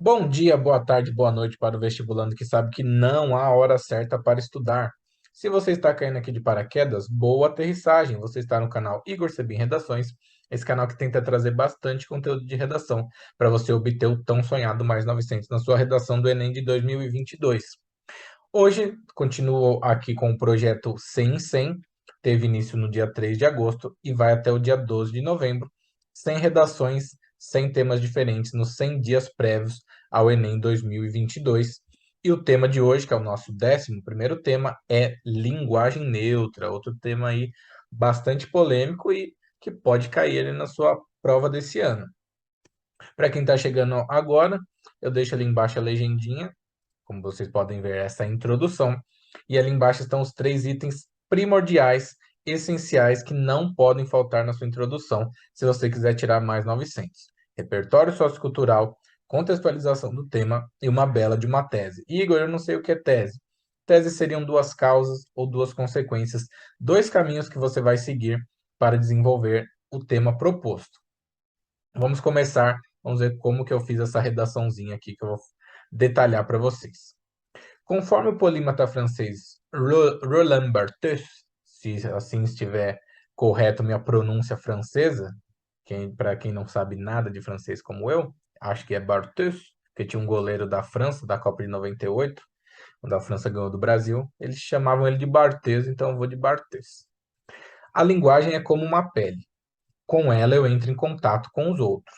Bom dia, boa tarde, boa noite para o vestibulando que sabe que não há hora certa para estudar. Se você está caindo aqui de paraquedas, boa aterrissagem. Você está no canal Igor Sebin Redações, esse canal que tenta trazer bastante conteúdo de redação para você obter o tão sonhado mais 900 na sua redação do Enem de 2022. Hoje, continuo aqui com o projeto 100 em 100, teve início no dia 3 de agosto e vai até o dia 12 de novembro, 100 redações, 100 temas diferentes nos 100 dias prévios ao Enem 2022. E o tema de hoje, que é o nosso 11º tema, é linguagem neutra, outro tema aí bastante polêmico e que pode cair ali na sua prova desse ano. Para quem está chegando agora, eu deixo ali embaixo a legendinha, como vocês podem ver, essa é a introdução. E ali embaixo estão os 3 itens primordiais, essenciais, que não podem faltar na sua introdução, se você quiser tirar mais 900. Repertório sociocultural, contextualização do tema e uma bela de uma tese. Igor, eu não sei o que é tese. Tese seriam duas causas ou duas consequências, dois caminhos que você vai seguir para desenvolver o tema proposto. Vamos começar, vamos ver como que eu fiz essa redaçãozinha aqui que eu vou detalhar para vocês. Conforme o polímata francês Roland Barthes, se assim estiver correto minha pronúncia francesa, para quem não sabe nada de francês como eu, acho que é Barthes, que tinha um goleiro da França, da Copa de 98, quando a França ganhou do Brasil, eles chamavam ele de Barthez, então eu vou de Barthes. A linguagem é como uma pele. Com ela eu entro em contato com os outros.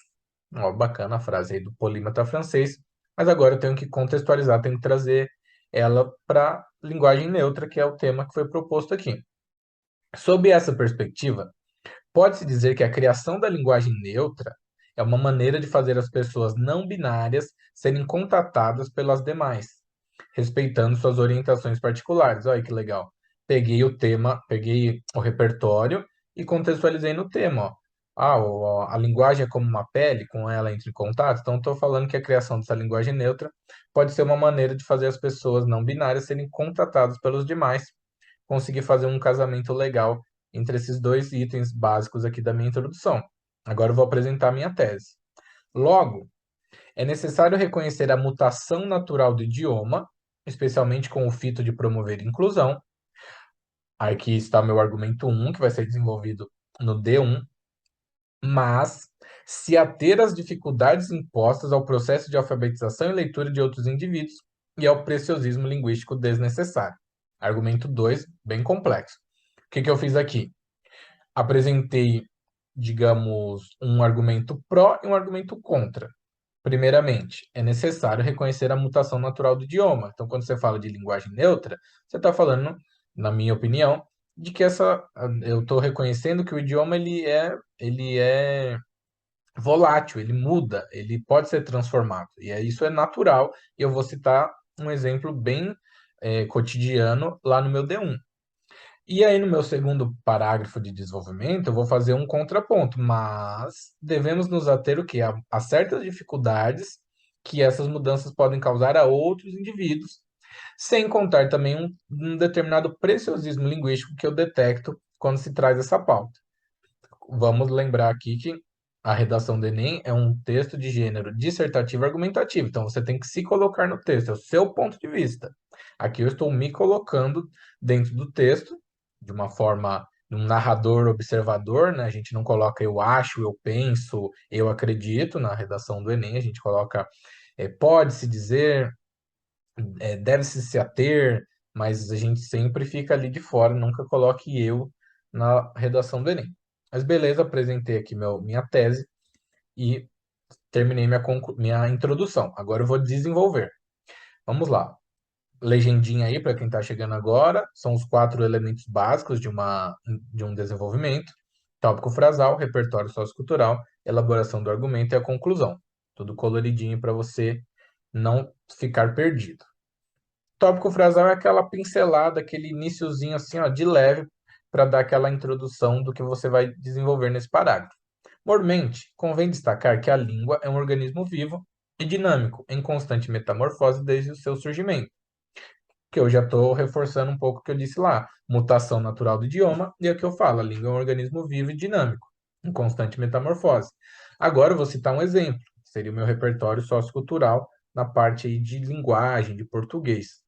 Ó, bacana a frase aí do polímata francês, mas agora eu tenho que contextualizar, tenho que trazer ela para linguagem neutra, que é o tema que foi proposto aqui. Sob essa perspectiva, pode-se dizer que a criação da linguagem neutra é uma maneira de fazer as pessoas não binárias serem contatadas pelas demais, respeitando suas orientações particulares. Olha que legal. Peguei o tema, peguei o repertório e contextualizei no tema. Ó. A linguagem é como uma pele, com ela entra em contato. Então, estou falando que a criação dessa linguagem neutra pode ser uma maneira de fazer as pessoas não binárias serem contatadas pelos demais, conseguir fazer um casamento legal entre esses dois itens básicos aqui da minha introdução. Agora eu vou apresentar a minha tese. Logo, é necessário reconhecer a mutação natural do idioma, especialmente com o fito de promover inclusão. Aqui está meu argumento 1, que vai ser desenvolvido no D1, mas se ater às dificuldades impostas ao processo de alfabetização e leitura de outros indivíduos e ao preciosismo linguístico desnecessário. Argumento 2, bem complexo. O que eu fiz aqui? Apresentei, digamos, um argumento pró e um argumento contra. Primeiramente, é necessário reconhecer a mutação natural do idioma. Então, quando você fala de linguagem neutra, você está falando, na minha opinião, de que eu estou reconhecendo que o idioma ele é volátil, ele muda, ele pode ser transformado. Isso é natural. E eu vou citar um exemplo bem cotidiano lá no meu D1. E aí, no meu segundo parágrafo de desenvolvimento, eu vou fazer um contraponto, mas devemos nos ater o quê? A certas dificuldades que essas mudanças podem causar a outros indivíduos, sem contar também um determinado preciosismo linguístico que eu detecto quando se traz essa pauta. Vamos lembrar aqui que a redação do Enem é um texto de gênero dissertativo argumentativo, então você tem que se colocar no texto, é o seu ponto de vista. Aqui eu estou me colocando dentro do texto, de uma forma, de um narrador observador, né? A gente não coloca eu acho, eu penso, eu acredito na redação do Enem, a gente coloca pode-se dizer, deve-se se ater, mas a gente sempre fica ali de fora, nunca coloque eu na redação do Enem. Mas beleza, apresentei aqui minha tese e terminei minha introdução. Agora eu vou desenvolver. Vamos lá. Legendinha aí para quem está chegando agora, são os 4 elementos básicos de um desenvolvimento: tópico frasal, repertório sociocultural, elaboração do argumento e a conclusão. Tudo coloridinho para você não ficar perdido. Tópico frasal é aquela pincelada, aquele iniciozinho assim, ó, de leve, para dar aquela introdução do que você vai desenvolver nesse parágrafo. Mormente, convém destacar que a língua é um organismo vivo e dinâmico, em constante metamorfose desde o seu surgimento, que eu já estou reforçando um pouco o que eu disse lá, mutação natural do idioma, e é o que eu falo, a língua é um organismo vivo e dinâmico, em constante metamorfose. Agora eu vou citar um exemplo. seria o meu repertório sociocultural na parte aí de linguagem, de português.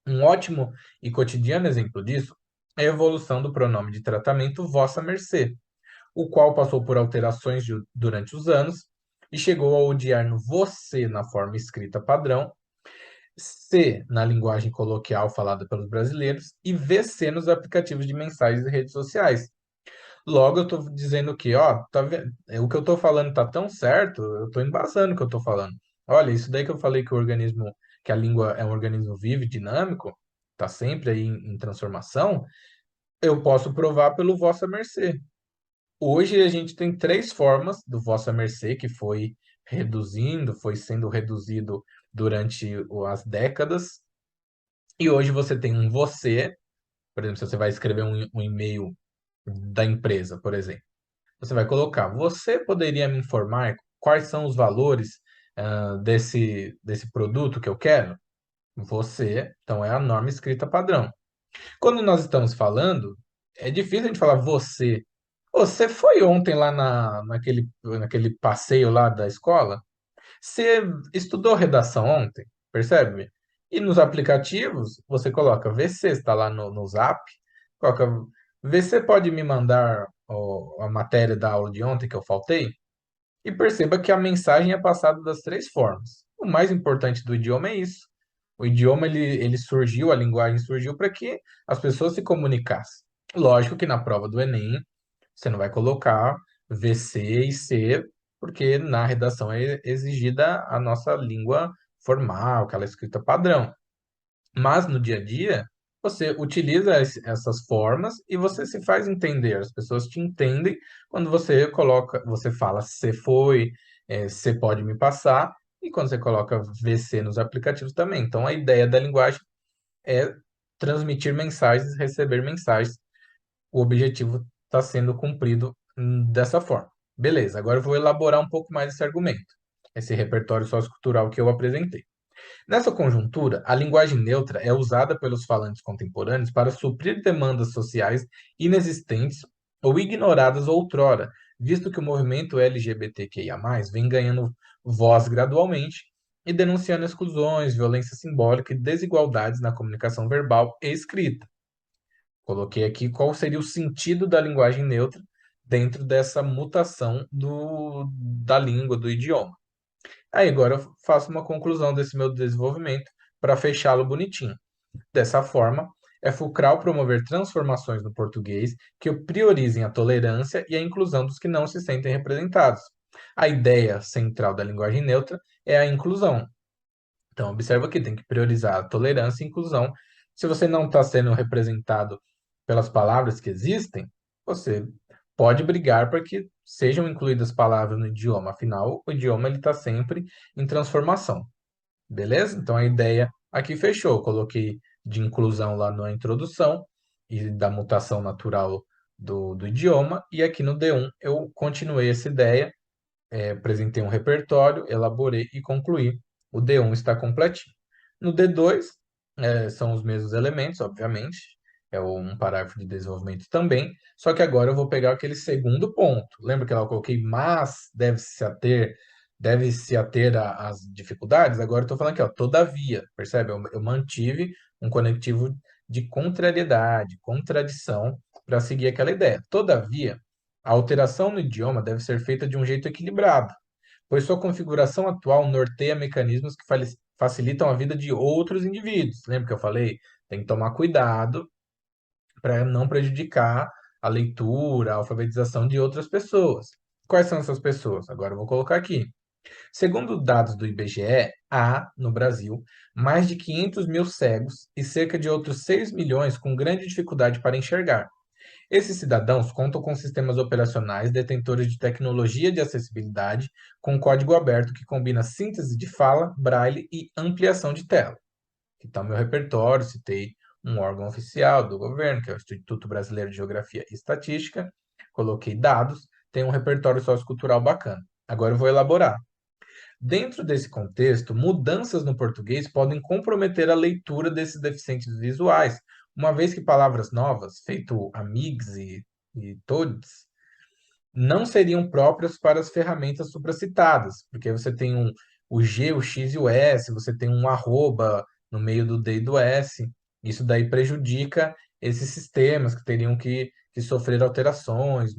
Um ótimo e cotidiano exemplo disso é a evolução do pronome de tratamento vossa mercê, o qual passou por alterações durante os anos e chegou a odiar no você na forma escrita padrão, C na linguagem coloquial falada pelos brasileiros e VC nos aplicativos de mensagens e redes sociais. Logo, eu estou dizendo que, ó, tá vendo? O que eu estou falando tá tão certo, eu estou embasando o que eu estou falando. Olha, isso daí que eu falei que o organismo, que a língua é um organismo vivo e dinâmico, está sempre aí em transformação, eu posso provar pelo vossa mercê. Hoje a gente tem três formas do vossa mercê que foi reduzindo, foi sendo reduzido durante as décadas. E hoje você tem um você, por exemplo, se você vai escrever um e-mail da empresa, por exemplo. Você vai colocar, você poderia me informar quais são os valores desse produto que eu quero? Você, então é a norma escrita padrão. Quando nós estamos falando, é difícil a gente falar você. Você foi ontem lá naquele passeio lá da escola? Você estudou redação ontem? Percebe? E nos aplicativos, você coloca VC, está lá no Zap, coloca VC pode me mandar a matéria da aula de ontem que eu faltei? E perceba que a mensagem é passada das três formas. O mais importante do idioma é isso. O idioma ele surgiu, a linguagem surgiu para que as pessoas se comunicassem. Lógico que na prova do Enem você não vai colocar VC e C, porque na redação é exigida a nossa língua formal, aquela escrita padrão. Mas no dia a dia, você utiliza essas formas e você se faz entender. As pessoas te entendem quando você coloca, você fala você foi, você pode me passar, e quando você coloca VC nos aplicativos também. Então a ideia da linguagem é transmitir mensagens, receber mensagens. O objetivo está sendo cumprido dessa forma. Beleza, agora eu vou elaborar um pouco mais esse argumento, esse repertório sociocultural que eu apresentei. Nessa conjuntura, a linguagem neutra é usada pelos falantes contemporâneos para suprir demandas sociais inexistentes ou ignoradas outrora, visto que o movimento LGBTQIA+, vem ganhando voz gradualmente e denunciando exclusões, violência simbólica e desigualdades na comunicação verbal e escrita. Coloquei aqui qual seria o sentido da linguagem neutra dentro dessa mutação da língua, do idioma. Aí agora eu faço uma conclusão desse meu desenvolvimento para fechá-lo bonitinho. Dessa forma, é fulcral promover transformações no português que priorizem a tolerância e a inclusão dos que não se sentem representados. A ideia central da linguagem neutra é a inclusão. Então, observa que tem que priorizar a tolerância e inclusão. Se você não está sendo representado pelas palavras que existem, você pode brigar para que sejam incluídas palavras no idioma. Afinal, o idioma ele está sempre em transformação. Beleza? Então, a ideia aqui fechou. Eu coloquei de inclusão lá na introdução e da mutação natural do idioma. E aqui no D1 eu continuei essa ideia, apresentei um repertório, elaborei e concluí. O D1 está completinho. No D2, são os mesmos elementos, obviamente, é um parágrafo de desenvolvimento também, só que agora eu vou pegar aquele segundo ponto. Lembra que eu coloquei, mas deve se ater às dificuldades? Agora eu estou falando aqui, ó, todavia, percebe? Eu mantive um conectivo de contrariedade, contradição, para seguir aquela ideia. Todavia, a alteração no idioma deve ser feita de um jeito equilibrado, pois sua configuração atual norteia mecanismos que facilitam a vida de outros indivíduos. Lembra que eu falei? Tem que tomar cuidado para não prejudicar a leitura, a alfabetização de outras pessoas. Quais são essas pessoas? Agora eu vou colocar aqui. Segundo dados do IBGE, há, no Brasil, mais de 500 mil cegos e cerca de outros 6 milhões com grande dificuldade para enxergar. Esses cidadãos contam com sistemas operacionais detentores de tecnologia de acessibilidade com código aberto que combina síntese de fala, braille e ampliação de tela. Aqui está o meu repertório, citei um órgão oficial do governo, que é o Instituto Brasileiro de Geografia e Estatística, coloquei dados, tem um repertório sociocultural bacana. Agora eu vou elaborar. Dentro desse contexto, mudanças no português podem comprometer a leitura desses deficientes visuais, uma vez que palavras novas, feito amigs e todes, não seriam próprias para as ferramentas supracitadas, porque você tem o G, o X e o S, você tem um arroba no meio do D e do S. Isso daí prejudica esses sistemas que teriam que sofrer alterações,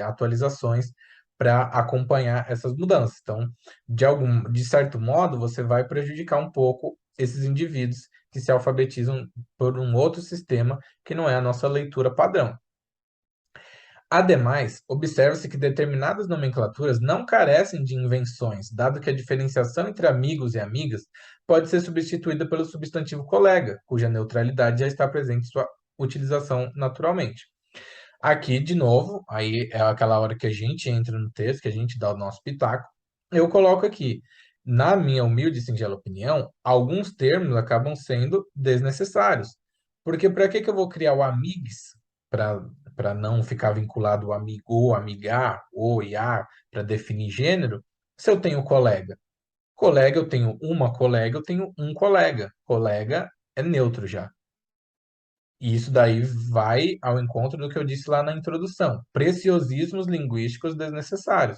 atualizações para acompanhar essas mudanças. Então, de certo modo, você vai prejudicar um pouco esses indivíduos que se alfabetizam por um outro sistema que não é a nossa leitura padrão. Ademais, observa-se que determinadas nomenclaturas não carecem de invenções, dado que a diferenciação entre amigos e amigas pode ser substituída pelo substantivo colega, cuja neutralidade já está presente em sua utilização naturalmente. Aqui, de novo, aí é aquela hora que a gente entra no texto, que a gente dá o nosso pitaco. Eu coloco aqui, na minha humilde e singela opinião, alguns termos acabam sendo desnecessários. Porque para que eu vou criar o amigues para não ficar vinculado o amigo, amigar, o e a, para definir gênero, se eu tenho colega? Colega, eu tenho uma colega, eu tenho um colega. Colega é neutro já. E isso daí vai ao encontro do que eu disse lá na introdução. Preciosismos linguísticos desnecessários.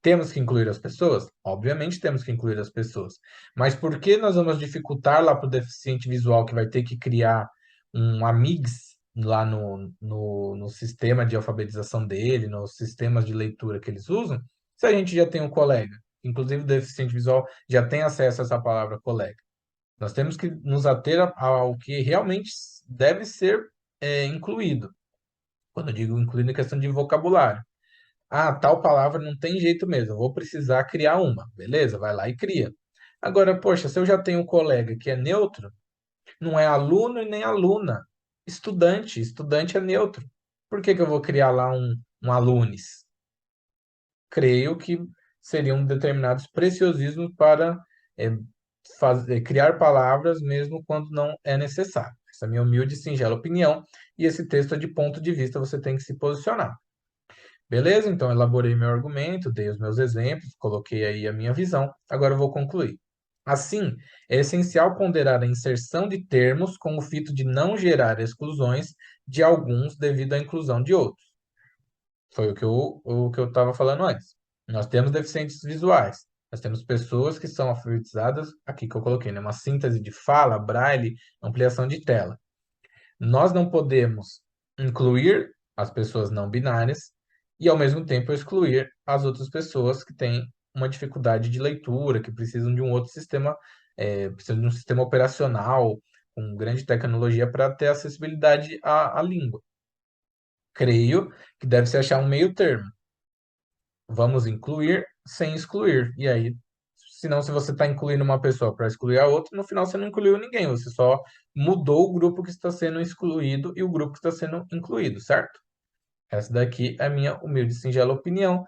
Temos que incluir as pessoas? Obviamente temos que incluir as pessoas. Mas por que nós vamos dificultar lá para o deficiente visual que vai ter que criar um Amigos lá no sistema de alfabetização dele, nos sistemas de leitura que eles usam, se a gente já tem um colega? Inclusive o deficiente visual já tem acesso a essa palavra colega. Nós temos que nos ater ao que realmente deve ser incluído. Quando eu digo incluído, é questão de vocabulário. Ah, tal palavra não tem jeito mesmo, eu vou precisar criar uma. Beleza, vai lá e cria. Agora, poxa, se eu já tenho um colega que é neutro, não é aluno e nem aluna. Estudante, estudante é neutro. Por que que eu vou criar lá um alunes? Creio que seriam determinados preciosismos para é, criar palavras mesmo quando não é necessário. Essa é a minha humilde e singela opinião, e esse texto é de ponto de vista, você tem que se posicionar. Beleza? Então, elaborei meu argumento, dei os meus exemplos, coloquei aí a minha visão, agora eu vou concluir. Assim, é essencial ponderar a inserção de termos com o fito de não gerar exclusões de alguns devido à inclusão de outros. Foi o que eu estava falando antes. Nós temos deficientes visuais. Nós temos pessoas que são alfabetizadas, aqui que eu coloquei, né? Uma síntese de fala, braille, ampliação de tela. Nós não podemos incluir as pessoas não binárias e, ao mesmo tempo, excluir as outras pessoas que têm uma dificuldade de leitura, que precisam de um outro sistema, precisam de um sistema operacional com grande tecnologia para ter acessibilidade à língua. Creio que deve-se achar um meio termo. Vamos incluir sem excluir. E aí, senão, se você está incluindo uma pessoa para excluir a outra, no final você não incluiu ninguém, você só mudou o grupo que está sendo excluído e o grupo que está sendo incluído, certo? Essa daqui é a minha humilde e singela opinião,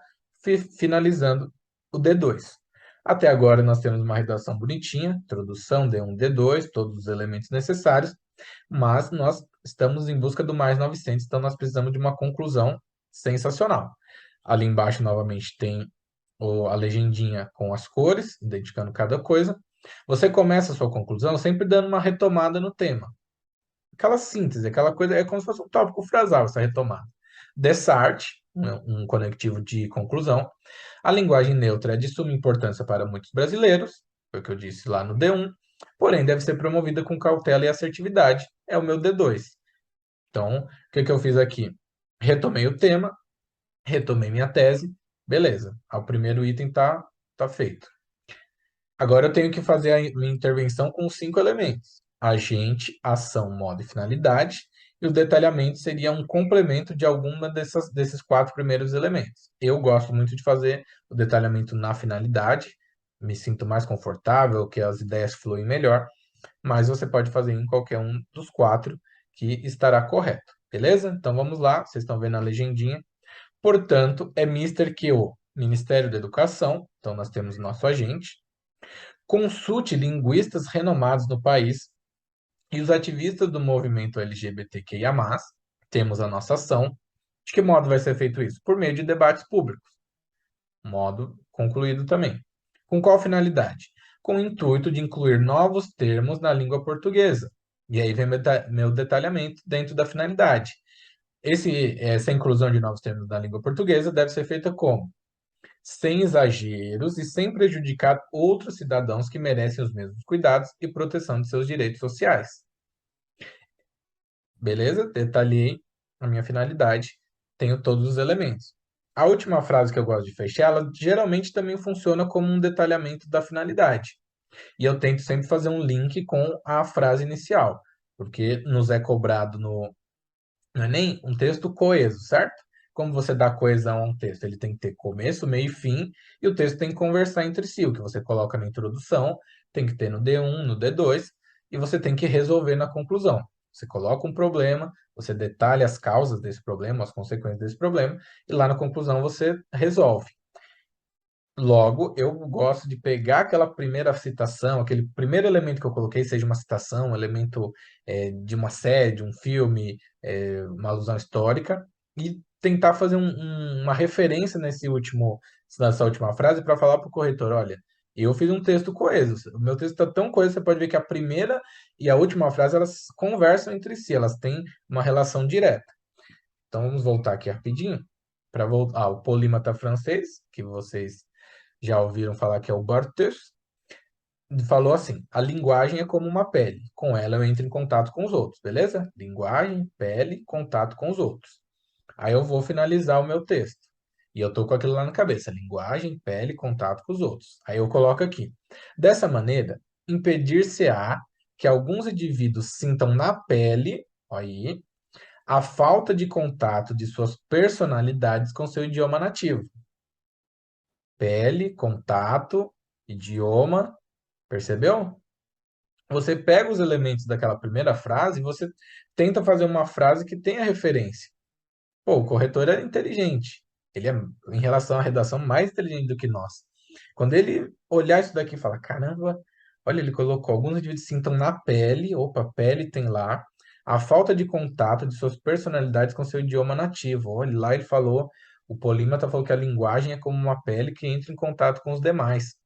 finalizando o D2. Até agora nós temos uma redação bonitinha, introdução, D1, D2, todos os elementos necessários, mas nós estamos em busca do mais 900, então nós precisamos de uma conclusão sensacional. Ali embaixo, novamente, tem a legendinha com as cores, identificando cada coisa. Você começa a sua conclusão sempre dando uma retomada no tema. Aquela síntese, aquela coisa, é como se fosse um tópico frasal, essa retomada. Dessart, um conectivo de conclusão. A linguagem neutra é de suma importância para muitos brasileiros, foi o que eu disse lá no D1, porém deve ser promovida com cautela e assertividade, é o meu D2. Então, o que que eu fiz aqui? Retomei o tema, retomei minha tese, beleza. O primeiro item tá feito. Agora eu tenho que fazer a minha intervenção com 5 elementos: agente, ação, modo e finalidade. E o detalhamento seria um complemento de alguma desses 4 primeiros elementos. Eu gosto muito de fazer o detalhamento na finalidade, me sinto mais confortável, que as ideias fluem melhor, mas você pode fazer em qualquer um dos 4 que estará correto, beleza? Então vamos lá, vocês estão vendo a legendinha. Portanto, é Mister que o Ministério da Educação, então nós temos nosso agente, consulte linguistas renomados no país e os ativistas do movimento LGBTQIA+, temos a nossa ação. De que modo vai ser feito isso? Por meio de debates públicos. Modo concluído também. Com qual finalidade? Com o intuito de incluir novos termos na língua portuguesa. E aí vem meu detalhamento dentro da finalidade. Essa inclusão de novos termos na língua portuguesa deve ser feita como? Sem exageros e sem prejudicar outros cidadãos que merecem os mesmos cuidados e proteção de seus direitos sociais. Beleza? Detalhei a minha finalidade, tenho todos os elementos. A última frase que eu gosto de fechar, ela geralmente também funciona como um detalhamento da finalidade. E eu tento sempre fazer um link com a frase inicial, porque nos é cobrado no Enem um texto coeso, certo? Como você dá coesão a um texto? Ele tem que ter começo, meio e fim, e o texto tem que conversar entre si. O que você coloca na introdução tem que ter no D1, no D2, e você tem que resolver na conclusão. Você coloca um problema, você detalha as causas desse problema, as consequências desse problema, e lá na conclusão você resolve. Logo, eu gosto de pegar aquela primeira citação, aquele primeiro elemento que eu coloquei, seja uma citação, um elemento de uma série, de um filme, uma alusão histórica, e tentar fazer uma referência nessa última frase para falar para o corretor, olha, eu fiz um texto coeso, o meu texto está tão coeso, você pode ver que a primeira e a última frase, elas conversam entre si, elas têm uma relação direta. Então, vamos voltar aqui rapidinho, para voltar, o polímata francês, que vocês já ouviram falar que é o Barthes, falou assim: a linguagem é como uma pele, com ela eu entro em contato com os outros, beleza? Linguagem, pele, contato com os outros. Aí eu vou finalizar o meu texto. E eu tô com aquilo lá na cabeça: linguagem, pele, contato com os outros. Aí eu coloco aqui. Dessa maneira, impedir-se-á que alguns indivíduos sintam na pele, aí, a falta de contato de suas personalidades com seu idioma nativo. Pele, contato, idioma, percebeu? Você pega os elementos daquela primeira frase e você tenta fazer uma frase que tenha referência. Pô, o corretor é inteligente. Ele é, em relação à redação, mais inteligente do que nós. Quando ele olhar isso daqui e falar, caramba, olha, ele colocou alguns indivíduos sintam na pele, opa, pele tem lá, a falta de contato de suas personalidades com seu idioma nativo. Olha, lá ele falou, o polímata falou que a linguagem é como uma pele que entra em contato com os demais.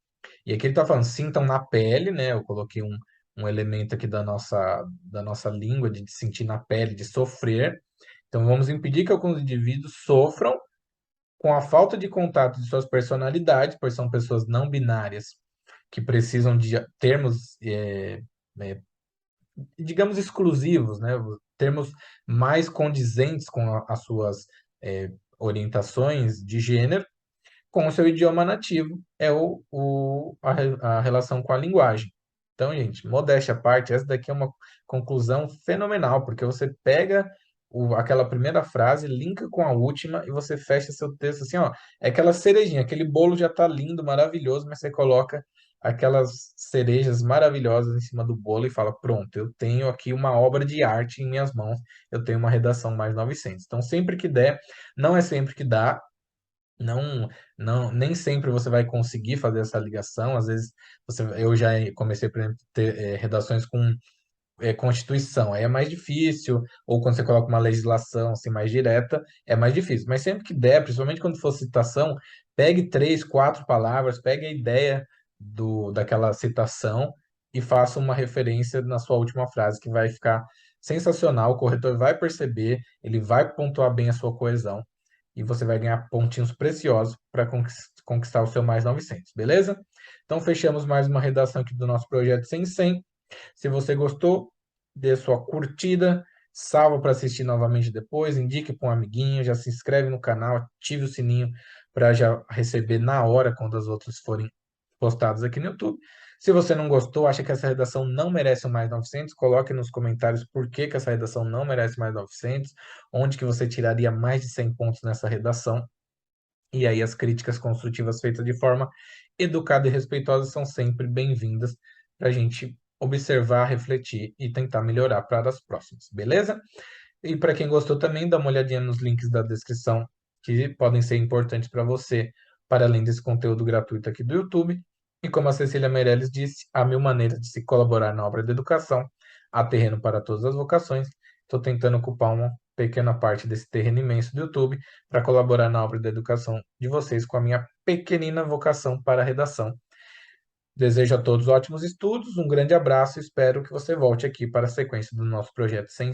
E aqui ele está falando, sintam na pele, né? Eu coloquei um elemento aqui da nossa língua, de sentir na pele, de sofrer. Então, vamos impedir que alguns indivíduos sofram com a falta de contato de suas personalidades, pois são pessoas não binárias que precisam de termos, é, digamos, exclusivos, né? Termos mais condizentes com as suas orientações de gênero com o seu idioma nativo, é a relação com a linguagem. Então, gente, modéstia à parte, essa daqui é uma conclusão fenomenal, porque você pega aquela primeira frase, linka com a última e você fecha seu texto assim, ó, é aquela cerejinha, aquele bolo já tá lindo, maravilhoso, mas você coloca aquelas cerejas maravilhosas em cima do bolo e fala, pronto, eu tenho aqui uma obra de arte em minhas mãos, eu tenho uma redação mais 900. Então, sempre que der, não é sempre que dá, não, não, nem sempre você vai conseguir fazer essa ligação. Às vezes eu já comecei, por exemplo, a ter redações com Constituição, aí é mais difícil, ou quando você coloca uma legislação assim mais direta, é mais difícil. Mas sempre que der, principalmente quando for citação, pegue três, quatro palavras, pegue a ideia daquela citação e faça uma referência na sua última frase, que vai ficar sensacional. O corretor vai perceber, ele vai pontuar bem a sua coesão e você vai ganhar pontinhos preciosos para conquistar o seu mais 900, beleza? Então, fechamos mais uma redação aqui do nosso projeto 100. Se você gostou, dê sua curtida, salva para assistir novamente depois, indique para um amiguinho, já se inscreve no canal, ative o sininho para já receber na hora quando as outras forem postadas aqui no YouTube. Se você não gostou, acha que essa redação não merece o mais 900, coloque nos comentários por que que essa redação não merece mais 900, onde que você tiraria mais de 100 pontos nessa redação. E aí as críticas construtivas feitas de forma educada e respeitosa são sempre bem-vindas para a gente observar, refletir e tentar melhorar para as próximas, beleza? E para quem gostou também, dá uma olhadinha nos links da descrição que podem ser importantes para você, para além desse conteúdo gratuito aqui do YouTube. E como a Cecília Meirelles disse, há mil maneiras de se colaborar na obra da educação, há terreno para todas as vocações. Estou tentando ocupar uma pequena parte desse terreno imenso do YouTube para colaborar na obra da educação de vocês com a minha pequenina vocação para a redação. Desejo a todos ótimos estudos, um grande abraço e espero que você volte aqui para a sequência do nosso projeto 100.